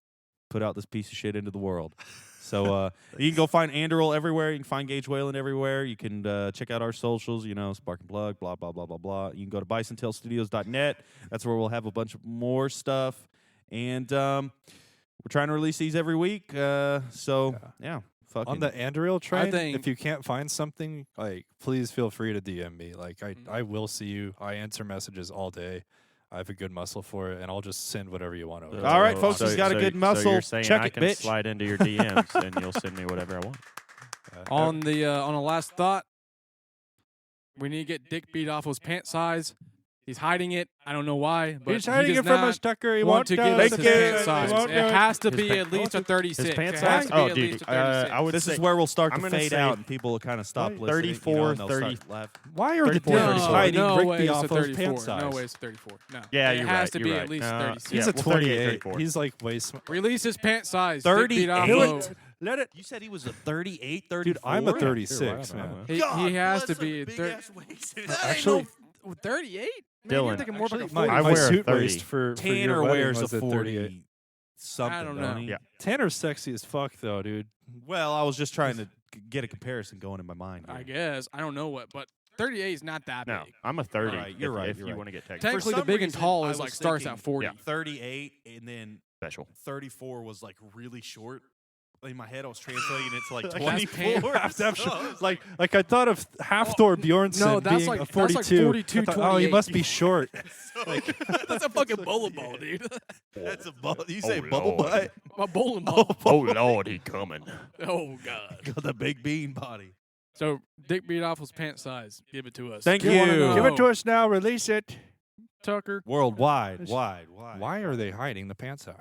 put out this piece of shit into the world. So you can go find Anduril everywhere. You can find Gage Whalen everywhere. You can check out our socials, Spark and Plug, blah, blah, blah, blah, blah. You can go to bisontailstudios.net. That's where we'll have a bunch of more stuff. And we're trying to release these every week. So, yeah. Fucking
On the Anduril train,
think-
if you can't find something, like, please feel free to DM me. Like, I will see you. I answer messages all day. I have a good muscle for it, and I'll just send whatever you want over.
All right, folks, he's got a good
So
muscle.
you're saying
Check
I
it,
can
bitch.
slide into your DMs and you'll send me whatever I want.
On a last thought, we need to get Dick beat off his pant size. He's hiding it. I don't know why, but
He's hiding
he does
it from
not
us, Tucker. He
want
won't
to
tell
give
us
us
the
his
pants
pant
size.
size.
He won't
It
tell us.
has to
His
be
pant-
at least a 36.
His pant
It
size?
has to be
Oh,
at
dude,
least a 36.
I would
This is
say
where we'll start
I'm
to
gonna
fade
say
out and people will kind of stop listening.
34,
and they'll
30.
start laughing.
Why are the
34,
different
34.
hiding
no
Rick
way it's a
Beoffo's
34.
pant size?
No way it's a 34. No.
Yeah,
it
you're
has
right.
to
you're
be
right.
at least
No,
36.
He's
yeah,
a
well, 38,
28.
34.
He's like way small.
Release his pant size. Dick
38?
Beatoffo.
Let it.
You said he was a 38, 34?
Dude, I'm a
You're
36,
right,
man.
He has to be
Actually,
38.
Dylan,
you're thinking more of like a
actually, my,
40.
I
my
wear a
suit
30.
waist for
Tanner
your wedding
wears a
was at
40
38.
something.
I don't
don't
know.
he?
Yeah.
Tanner's sexy as fuck, though, dude.
Well, I was just trying to get a comparison going in my mind.
I
here.
guess. I don't know what, but 38 is not that
No,
big.
I'm a 30.
All right, you're
if,
right,
If
you're
you
right.
want to get technical.
Technically, the
some
big and
reason,
tall
I
is like
was
starts
thinking-
at 40.
Yeah.
38, and then
Special.
34 was like really short. In my head, I was translating it to like
That's
24.
Half like I thought of half Thor Bjornsson
No, that's
being
like-
a
that's like
42.
42,
I thought, oh, he
28.
must be short.
That's a fucking bowling ball, dude.
That's a you say
Oh,
bubble
Lord.
butt?
A bowling ball.
Oh, Lord, he coming.
Oh, God.
Got the big bean body.
So, Dick beat off his pant size. Give it to us.
Thank
We wanna
you.
know.
Give it to us now. Release it.
Tucker.
Worldwide, wide.
Why are they hiding the pant size?